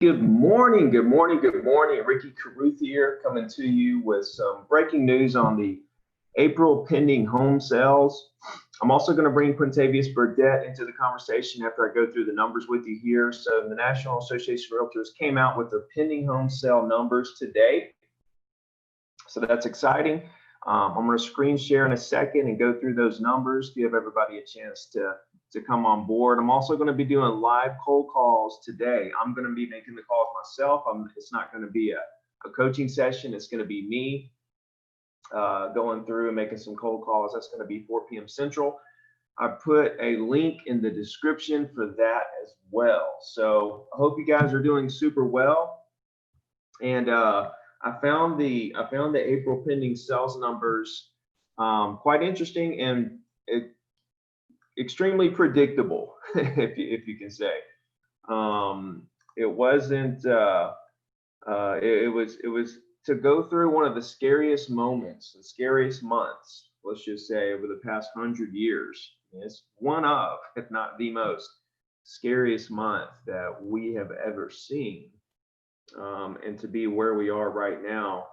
Good morning, good morning, good morning. Ricky Carruth here, coming to you with some breaking news on the April pending home sales. I'm also going to bring Quintavious Burdett into the conversation after I go through the numbers with you here. So the National Association of Realtors came out with their pending home sale numbers today. So that's exciting. I'm going to screen share in a second and go through those numbers, give everybody a chance to come on board. I'm also going to be doing live cold calls today. I'm going to be making the calls myself. It's not going to be a coaching session. It's going to be me going through and making some cold calls. That's going to be 4 p.m. Central. I put a link in the description for that as well. So I hope you guys are doing super well. And I found the April pending sales numbers quite interesting and extremely predictable, if you can say. It wasn't. It was to go through one of the scariest moments, the scariest months, let's just say, over the past 100 years. It's one of, if not the most scariest month that we have ever seen. And to be where we are right now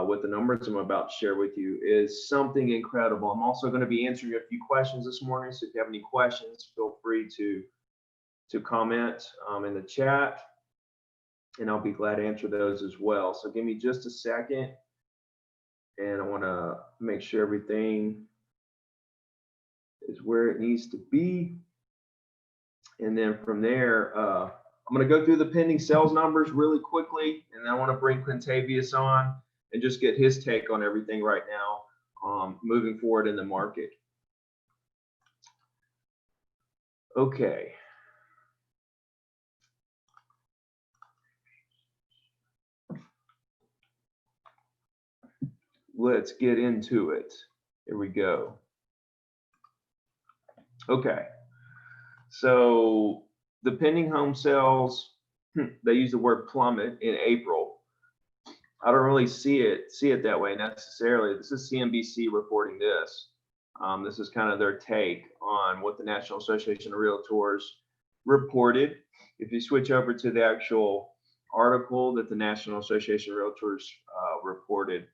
with the numbers I'm about to share with you is something incredible. I'm also going to be answering a few questions this morning. So if you have any questions, feel free to comment in the chat, and I'll be glad to answer those as well. So give me just a second, and I want to make sure everything is where it needs to be. And then from there, I'm going to go through the pending sales numbers really quickly, and then I want to bring Quintavious on and just get his take on everything right now, moving forward in the market. Okay. Let's get into it. Here we go. Okay. So the pending home sales, they use the word plummet in April. I don't really see it that way necessarily. This is CNBC reporting this. This is kind of their take on what the National Association of Realtors reported. If you switch over to the actual article that the National Association of Realtors reported,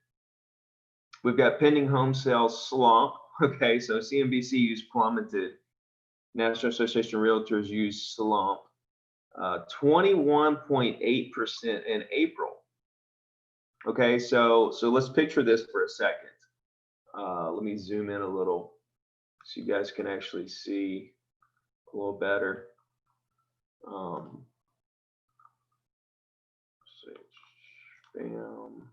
we've got pending home sales slump. Okay, so CNBC used plummeted. National Association of Realtors used slump. 21.8% in April. Okay, so let's picture this for a second. Let me zoom in a little so you guys can actually see a little better. Bam, bam,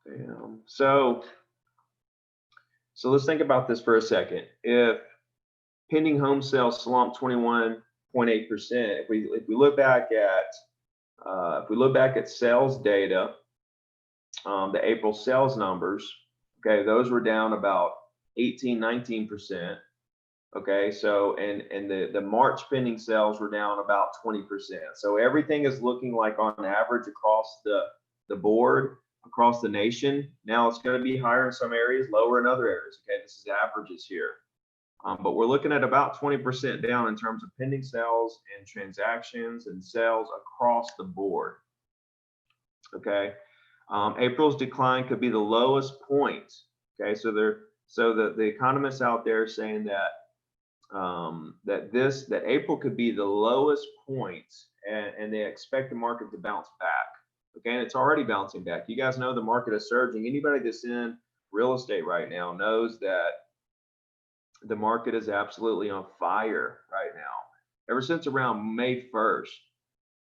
bam. So let's think about this for a second. If pending home sales slumped 21.8%, if we look back at sales data, the April sales numbers, okay, those were down about 19%. Okay, so and the March pending sales were down about 20%. So everything is looking like on average across the board, across the nation. Now it's going to be higher in some areas, lower in other areas. Okay, this is averages here. But we're looking at about 20% down in terms of pending sales and transactions and sales across the board. Okay, April's decline could be the lowest point. Okay, so the economists out there saying that that April could be the lowest point, and they expect the market to bounce back. Okay, and it's already bouncing back. You guys know the market is surging. Anybody that's in real estate right now knows that the market is absolutely on fire right now. Ever since around May 1st,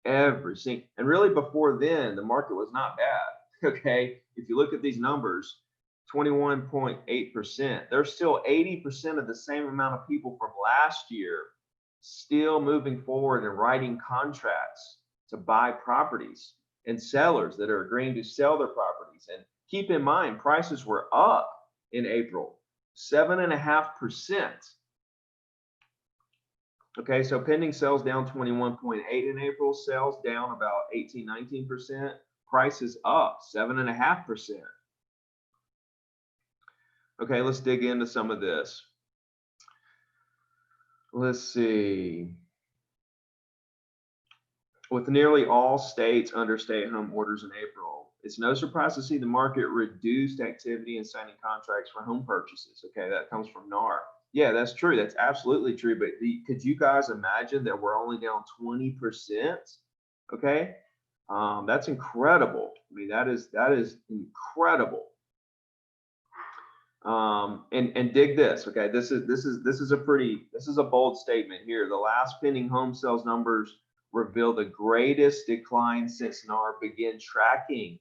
and really before then, the market was not bad. Okay, if you look at these numbers, 21.8%, there's still 80% of the same amount of people from last year still moving forward and writing contracts to buy properties, and sellers that are agreeing to sell their properties. And keep in mind, prices were up in April, 7.5%. Okay, so pending sales down 21.8 in April, sales down about 19%, prices up 7.5%. Okay, let's dig into some of this. Let's see. With nearly all states under stay-at-home orders in April, it's no surprise to see the market reduced activity in signing contracts for home purchases. Okay, that comes from NAR. Yeah, that's true. That's absolutely true. But could you guys imagine that we're only down 20%? Okay, that's incredible. I mean, that is incredible. And dig this. Okay, this is a bold statement here. The last pending home sales numbers reveal the greatest decline since NAR began tracking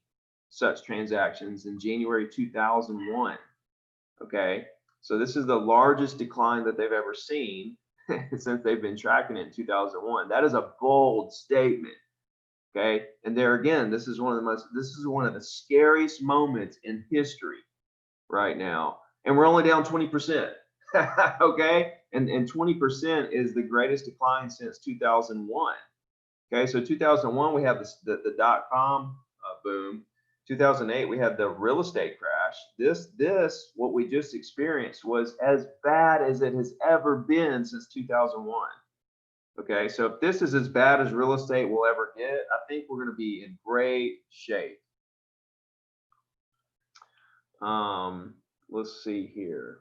such transactions in January 2001. Okay, so this is the largest decline that they've ever seen since they've been tracking it in 2001. That is a bold statement. Okay, and there again, this is one of the scariest moments in history right now, and we're only down 20%. Okay, and 20% is the greatest decline since 2001. Okay, so 2001 we have the dot-com boom. 2008 we had the real estate crash. This what we just experienced was as bad as it has ever been since 2001. Okay, so if this is as bad as real estate will ever get, I think we're going to be in great shape. Let's see here.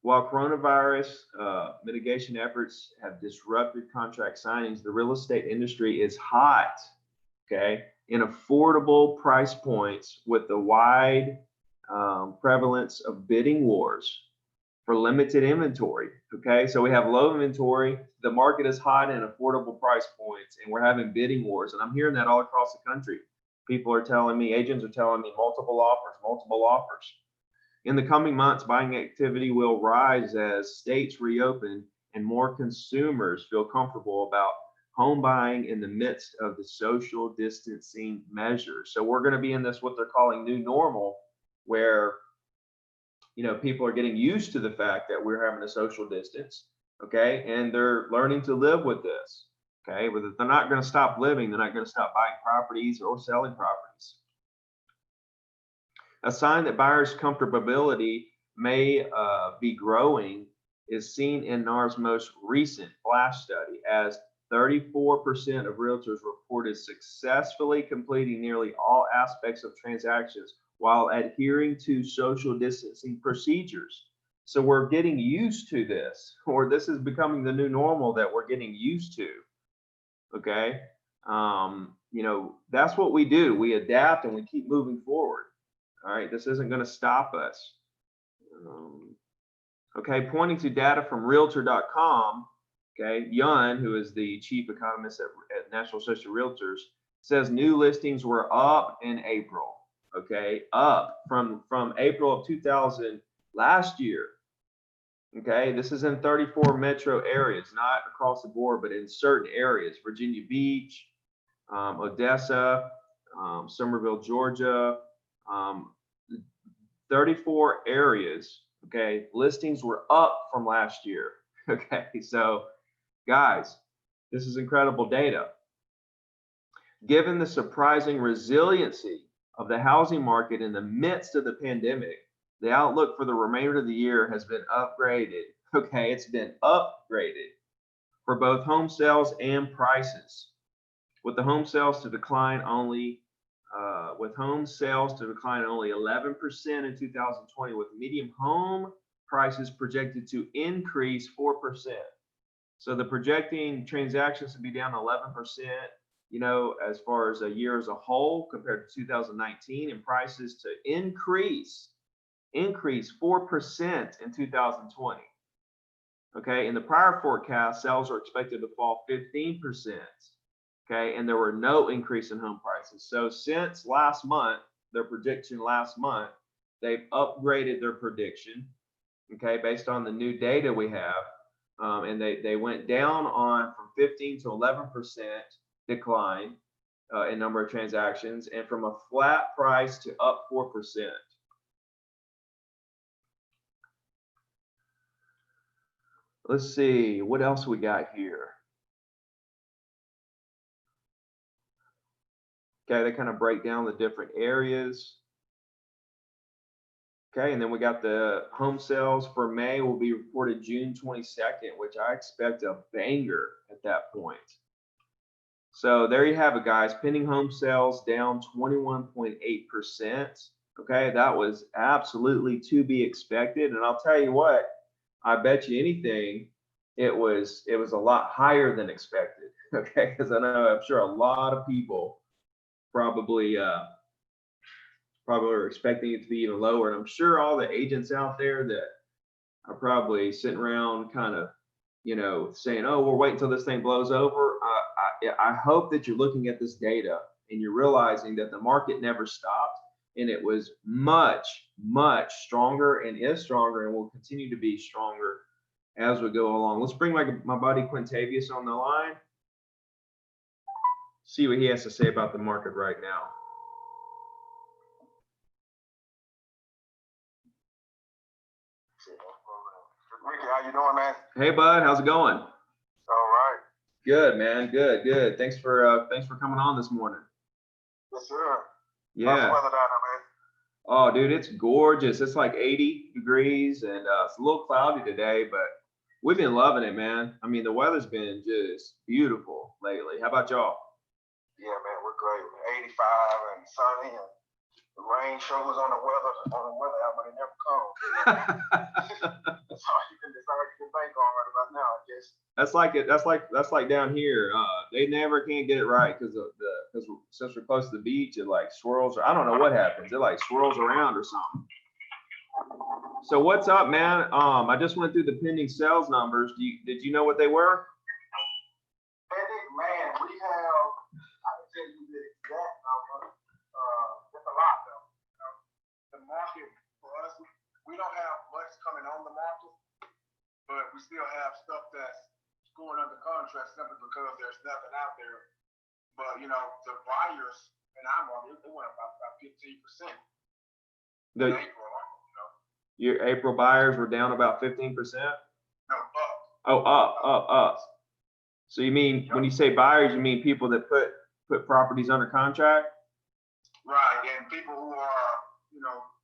While coronavirus mitigation efforts have disrupted contract signings, the real estate industry is hot, okay, in affordable price points with the wide prevalence of bidding wars for limited inventory. Okay, so we have low inventory, the market is hot in affordable price points, and we're having bidding wars. And I'm hearing that all across the country. People are telling me, agents are telling me multiple offers. In the coming months, buying activity will rise as states reopen and more consumers feel comfortable about home buying in the midst of the social distancing measures. So we're going to be in this, what they're calling new normal, where people are getting used to the fact that we're having a social distance, okay, and they're learning to live with this, okay. But they're not going to stop living, they're not going to stop buying properties or selling properties. A sign that buyers' comfortability may be growing is seen in NAR's most recent flash study, as 34% of realtors reported successfully completing nearly all aspects of transactions while adhering to social distancing procedures. So we're getting used to this, or this is becoming the new normal that we're getting used to. Okay. That's what we do. We adapt and we keep moving forward. All right. This isn't going to stop us. Okay. Pointing to data from realtor.com. Okay. Yun, who is the chief economist at National Association of Realtors, says new listings were up in April. Okay, up from April of 2000 last year. Okay, this is in 34 metro areas, not across the board, but in certain areas: Virginia Beach, Odessa, Somerville, Georgia, 34 areas. Okay, listings were up from last year. Okay, so guys, this is incredible data. Given the surprising resiliency of the housing market in the midst of the pandemic, the outlook for the remainder of the year has been upgraded. Okay, it's been upgraded for both home sales and prices, with home sales to decline only 11% in 2020, with median home prices projected to increase 4%. So the projecting transactions to be down 11%. As far as a year as a whole compared to 2019, and prices to increase 4% in 2020. Okay, in the prior forecast, sales are expected to fall 15%. Okay, and there were no increase in home prices. So since last month, their prediction last month, they've upgraded their prediction, okay, based on the new data we have, and they went down on from 15 to 11% decline in number of transactions, and from a flat price to up 4%. Let's see what else we got here. Okay, they kind of break down the different areas. Okay, and then we got the home sales for May will be reported June 22nd, which I expect a banger at that point. So there you have it, guys. Pending home sales down 21.8%. Okay, that was absolutely to be expected. And I'll tell you what, I bet you anything, it was a lot higher than expected. Okay, because I'm sure a lot of people probably are expecting it to be even lower. And I'm sure all the agents out there that are probably sitting around kind of, saying, oh, we're waiting until this thing blows over. I hope that you're looking at this data and you're realizing that the market never stopped, and it was much, much stronger and is stronger and will continue to be stronger as we go along. Let's bring my buddy Quintavious on the line. See what he has to say about the market right now. Ricky, how you doing, man? Hey, bud, how's it going? All right. Good, man. Good. Thanks for coming on this morning. Yes, sir. Yeah. How's the weather down there, man? Oh, dude, it's gorgeous. It's like 80 degrees, and it's a little cloudy today, but we've been loving it, man. I mean, the weather's been just beautiful lately. How about y'all? Yeah, man, we're great. 85 and sunny, and the rain shows on the weather app, but it never comes. That's all you can bank on right about now, I guess. That's like down here. They never can get it right because since we're close to the beach, it like swirls. I don't know what happens. It like swirls around or something. So what's up, man? I just went through the pending sales numbers. Did you know what they were? Pending, man, we have. I can tell you the exact number. It's a lot, though. The market for us, we don't have much coming on the market, but we still have stuff that's going under contract simply because there's nothing out there. But the buyers in our market, they went about 15%. The in April, your April buyers were down about 15%? No, up. Oh, up. So you mean when you say buyers, you mean people that put properties under contract? Right, and people who are,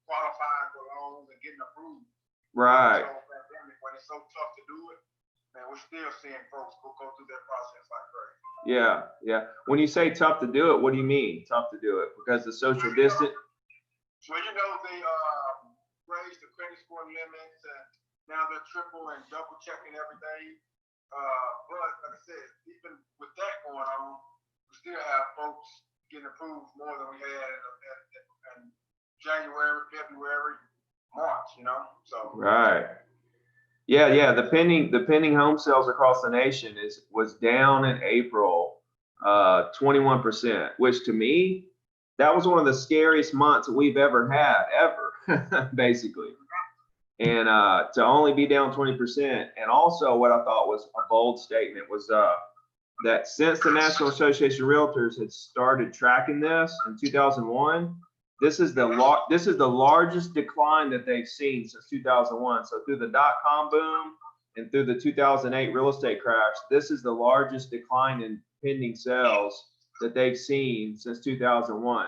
qualifying for loans and getting approved. Right. So, when it's so tough to do it, man, we're still seeing folks go through that process like crazy. Yeah. When you say tough to do it, what do you mean tough to do it? Because the social distance? Well, they raised the credit score limits, and now they're triple and double checking everything. But like I said, even with that going on, we still have folks getting approved more than we had in January, February, March. So Right. Yeah. The pending home sales across the nation was down in April, 21%, which to me, that was one of the scariest months that we've ever had, basically. And to only be down 20%, and also what I thought was a bold statement was that since the National Association of Realtors had started tracking this in 2001, this is the largest decline that they've seen since 2001. So through the dot-com boom and through the 2008 real estate crash, this is the largest decline in pending sales that they've seen since 2001.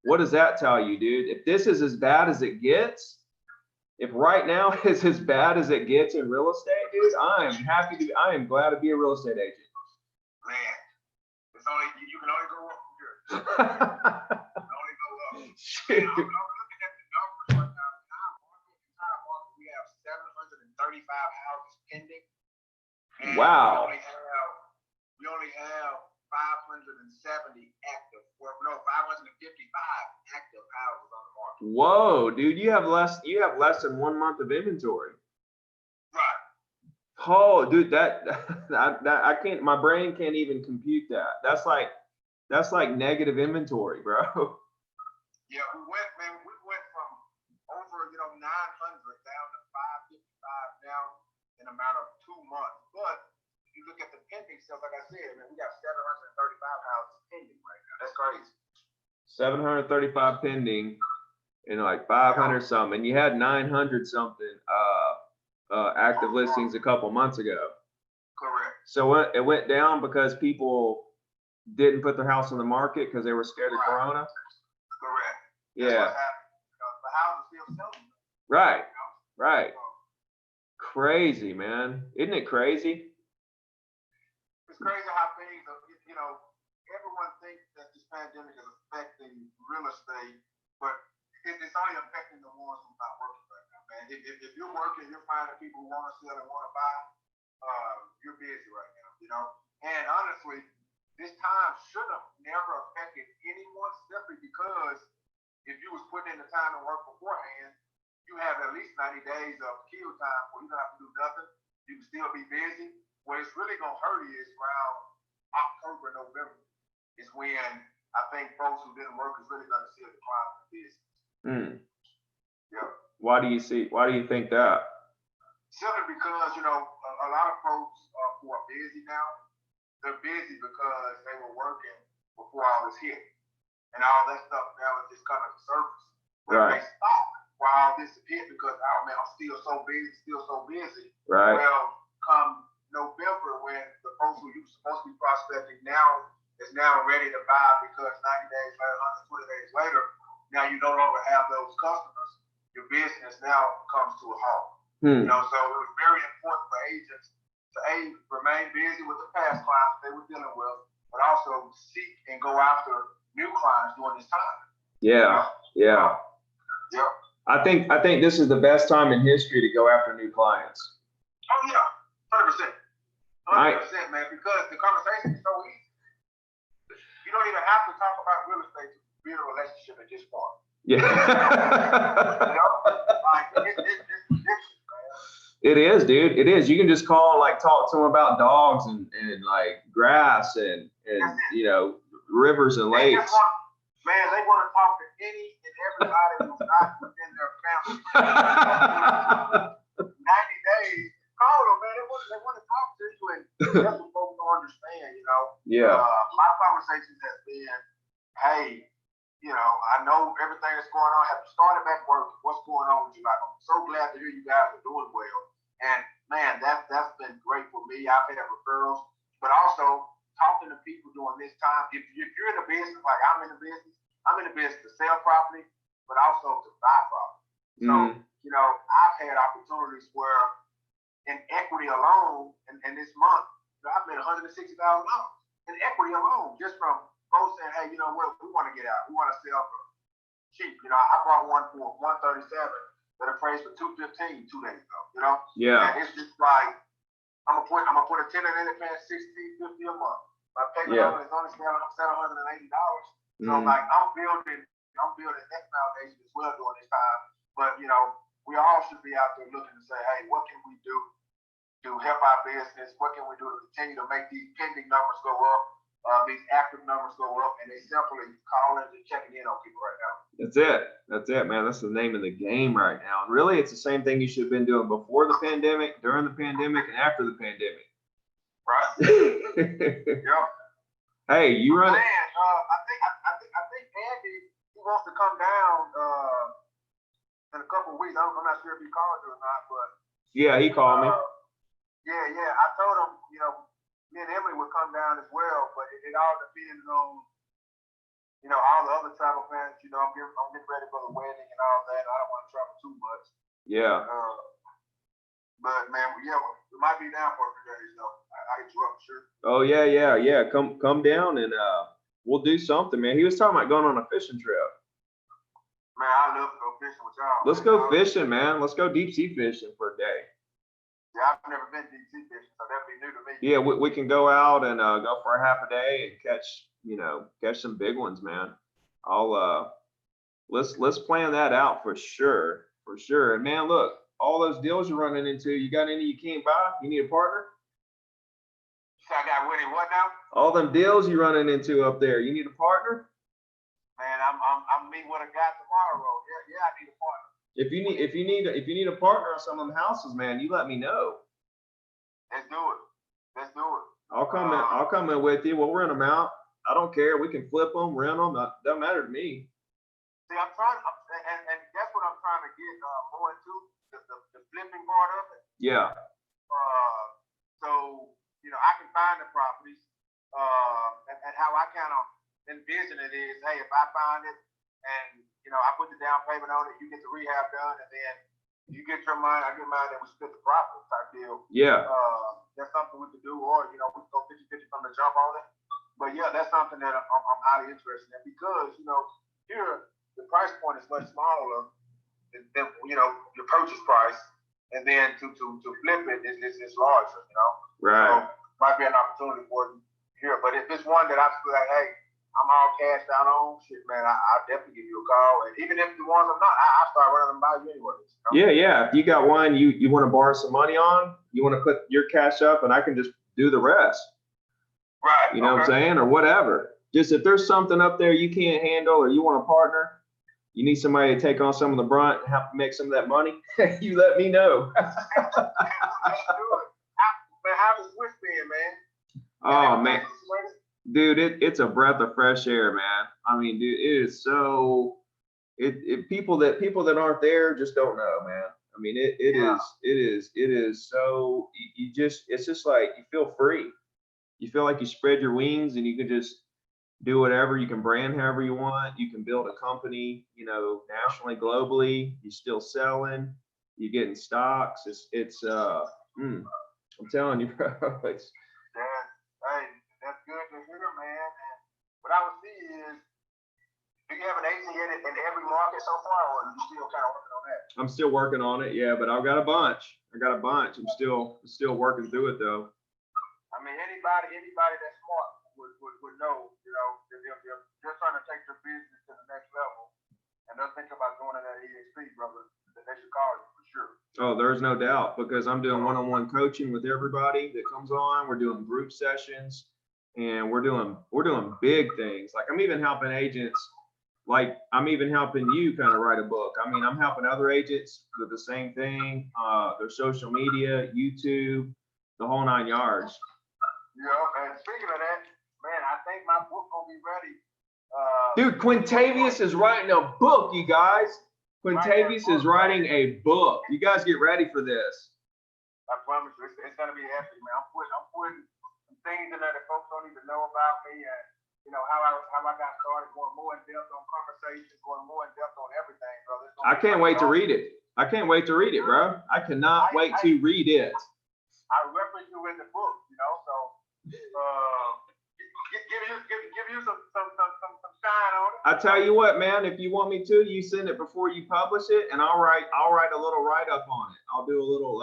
What does that tell you, dude? If this is as bad as it gets, if right now is as bad as it gets in real estate, dude, I am glad to be a real estate agent. Man, you can only go up from here. Only go up. Shoot. I'm looking at the numbers right now. Entire market, we have 735 houses pending. And Wow. We only have 570 active. Well, no, 555 active houses on the market. Whoa, dude, you have less than 1 month of inventory. Right. Oh, dude, that I can't. My brain can't even compute that. That's like negative inventory, bro. Yeah, we went from over 900 down to 555 now in a matter of 2 months. But if you look at the pending sales, like I said, man, we got 735 houses pending right now. That's crazy. 735 pending and like 500 something, and you had 900 something active listings a couple months ago. Correct. So it went down because people didn't put their house on the market because they were scared of Corona. Correct. Yeah. The house is still selling. Right. You know? Right. So, Crazy, man. Isn't it crazy? it's crazy how things are, you know, everyone thinks that this pandemic is affecting real estate, but it's only affecting the ones who are not working right now, man. If you're working, you're finding people who want to sell and want to buy, you're busy right now, you know. And honestly, this time should have never affected anyone simply because if you was putting in the time to work beforehand, you have at least 90 days of kill time where you don't have to do nothing. You can still be busy. What it's really gonna hurt you is around October, November. Is when I think folks who didn't work is really gonna see a decline in business. Mm. Yeah. Why do you think that? Simply because, you know, a lot of folks who are busy now, they're busy because they were working before all this hit. And all that stuff now is just coming to surface. But Right. they stop while this hit because, oh man, I'm still so busy. Right. Well, come November when the folks who you supposed to be prospecting now is now ready to buy because 90 days later, 120 days later, now you no longer have those customers. Your business now comes to a halt. You know, so it was very important for agents to remain busy with the past clients they were dealing with, but also seek and go after new clients during this time. Yeah. Yeah. Yeah. I think this is the best time in history to go after new clients. Oh yeah, 100%. 100%, man, because the conversation is so easy. You don't even have to talk about real estate to build a relationship at this point. Yeah. You know? Like, it's ridiculous, man. It is, dude. It is. You can just call and like talk to them about dogs and like grass and you know, rivers and lakes. They want to talk to any and everybody who's not within their family. 90 days, call them, man. They want to talk to you, and that's what folks don't understand, you know. Yeah. My conversations has been, hey, you know, I know everything that's going on. Have you started back working? What's going on with you? Like, I'm so glad to hear you guys are doing well. And man, that's been great for me. I've had referrals, but also talking to people during this time. If you're in a business like I'm in the business to sell property, but also to buy property. So, you know, I've had opportunities where in equity alone, in this month, you know, I've made $160,000 in equity alone, just from folks saying, hey, you know what, we want to get out. We want to sell for cheap. You know, I bought one for 137 that appraised for 215 2 days ago, you know? Yeah. And it's just like, I'm gonna put a tenant in it paying $1,650 a month. My payment on it is only $780. So like I'm building that foundation as well during this time. But you know, we all should be out there looking to say, hey, what can we do to help our business? What can we do to continue to make these pending numbers go up, these active numbers go up, and they simply calling and checking in on people right now. That's it, man. That's the name of the game right now. And really, it's the same thing you should have been doing before the pandemic, during the pandemic, and after the pandemic. Right. Yep. Hey, you run it. I think Andy, he wants to come down in a couple of weeks. I'm not sure if he called you or not, but yeah, he called me. Yeah. I told him, you know, me and Emily would come down as well, but it all depends on, you know, all the other travel plans. You know, I'm getting ready for the wedding and all that. I don't want to travel too much. Yeah. But man, yeah, we might be down for a few days though. I hit you up, sure. Oh yeah. Come down and we'll do something, man. He was talking about going on a fishing trip. Man, I love to go fishing with y'all. Let's go fishing, man. Let's go deep sea fishing for a day. Yeah, I've never been deep sea fishing, so that'd be new to me. Yeah, we can go out and go for a half a day and catch some big ones, man. Let's plan that out for sure. And man, look, all those deals you're running into, you got any you can't buy? You need a partner? So I got winning what now? All them deals you're running into up there, you need a partner? Man, I'm meeting with a guy tomorrow. Yeah, I need a partner. If you need a partner on some of them houses, man, you let me know. Let's do it. I'll come in with you. We'll rent them out. I don't care. We can flip them, rent them. Doesn't matter to me. See, and that's what I'm trying to get more into, the flipping part of it. Yeah. So, you know, I can find the properties, and how I kind of envision it is, hey, if I find it and, you know, I put the down payment on it, you get the rehab done, and then You get your mind, I get mine, and we split the profit type deal. Yeah. That's something we could do, or we can go 50-50 from the jump on it. But yeah, that's something that I'm highly interested in because here the price point is much smaller than your purchase price, and then to flip it is larger. Right. So might be an opportunity for you here. But if it's one that I feel like, hey, I'm all cashed out on, shit, man, I'll definitely give you a call. And even if the ones I'm not, I'll start running them by you anyways. Yeah. If you got one you want to borrow some money on, you want to put your cash up, and I can just do the rest. Right. You know what I'm saying? Or whatever. Just if there's something up there you can't handle or you want a partner, you need somebody to take on some of the brunt and have to make some of that money, you let me know. Let's do it. Man, how was Swiss being, man? Oh, man. Dude, it's a breath of fresh air, man. I mean, dude, it is so people that aren't there just don't know, man. I mean, it is so it's just like you feel free. You feel like you spread your wings and you can just do whatever. You can brand however you want. You can build a company, nationally, globally. You're still selling. You're getting stocks. I'm telling you, bro. Hey, that's good to hear, man. And what I would see is, do you have an agent in every market so far, or are you still kind of working on that? I'm still working on it, yeah, but I've got a bunch. I'm still working through it though. I mean, anybody that's smart would know, if you're trying to take your business to the next level and they're thinking about going in that EXP, brother, then they should call you for sure. Oh, there's no doubt, because I'm doing one-on-one coaching with everybody that comes on. We're doing group sessions, and we're doing big things. Like I'm even helping agents. Like I'm even helping you kind of write a book. I mean, I'm helping other agents with the same thing. Their social media, YouTube, the whole 9 yards. And speaking of that, man, I think my book gonna be ready. Dude, Quintavious is writing a book, you guys. Quintavious is writing a book. You guys get ready for this. I promise you, it's gonna be epic, man. I'm putting some things in there that folks don't even know about me, and how I got started, going more in depth on conversations, going more in depth on everything, brother. I can't wait to read it. I can't wait to read it, bro. I cannot wait to read it. I reference you in the book, so give you some shine on it. I tell you what, man, if you want me to, you send it before you publish it, and I'll write a little write-up on it. I'll do a little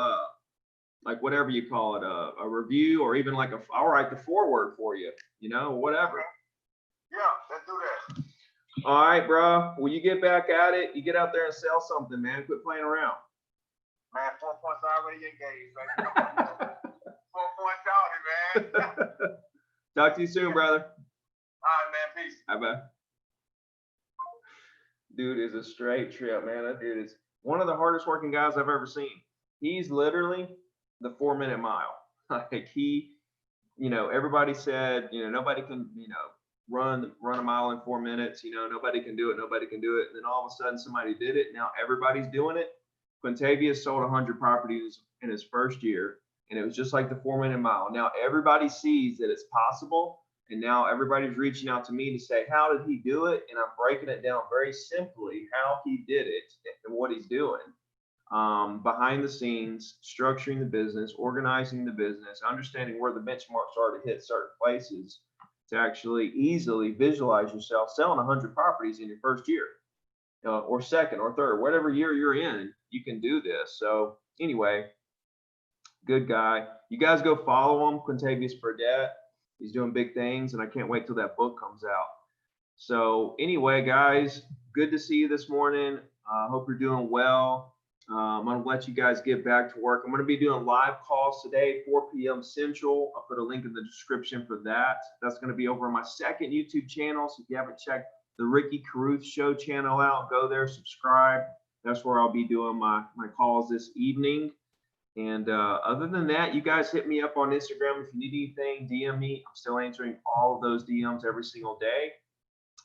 like whatever you call it, a review, or even like I'll write the foreword for you, whatever. Yeah, let's do that. All right, bro. When you get back at it, you get out there and sell something, man. Quit playing around. Man, 4 points already engaged, baby. 4 points out, man. Talk to you soon, brother. All right, man. Peace. Bye-bye. Dude is a straight trip, man. That dude is one of the hardest working guys I've ever seen. He's literally the 4-minute mile. Like everybody said, nobody can, run a mile in 4 minutes. Nobody can do it. Nobody can do it. And then all of a sudden somebody did it. Now everybody's doing it. Quintavious sold 100 properties in his first year, and it was just like the 4-minute mile. Now everybody sees that it's possible, and now everybody's reaching out to me to say, how did he do it? And I'm breaking it down very simply how he did it and what he's doing. Behind the scenes, structuring the business, organizing the business, understanding where the benchmarks are to hit certain places, to actually easily visualize yourself selling 100 properties in your first year, or second or third, whatever year you're in, you can do this. So anyway, good guy. You guys go follow him, Quintavious Burdett. He's doing big things, and I can't wait till that book comes out. So anyway, guys, good to see you this morning. Hope you're doing well. I'm going to let you guys get back to work. I'm going to be doing live calls today, 4 p.m. Central. I'll put a link in the description for that. That's going to be over on my second YouTube channel. So if you haven't checked the Ricky Carruth Show channel out, go there, subscribe. That's where I'll be doing my calls this evening. And other than that, you guys hit me up on Instagram. If you need anything, DM me. I'm still answering all of those DMs every single day.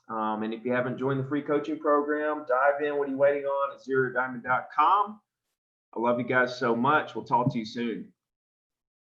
And if you haven't joined the free coaching program, dive in. What are you waiting on at ZeroDiamond.com? I love you guys so much. We'll talk to you soon.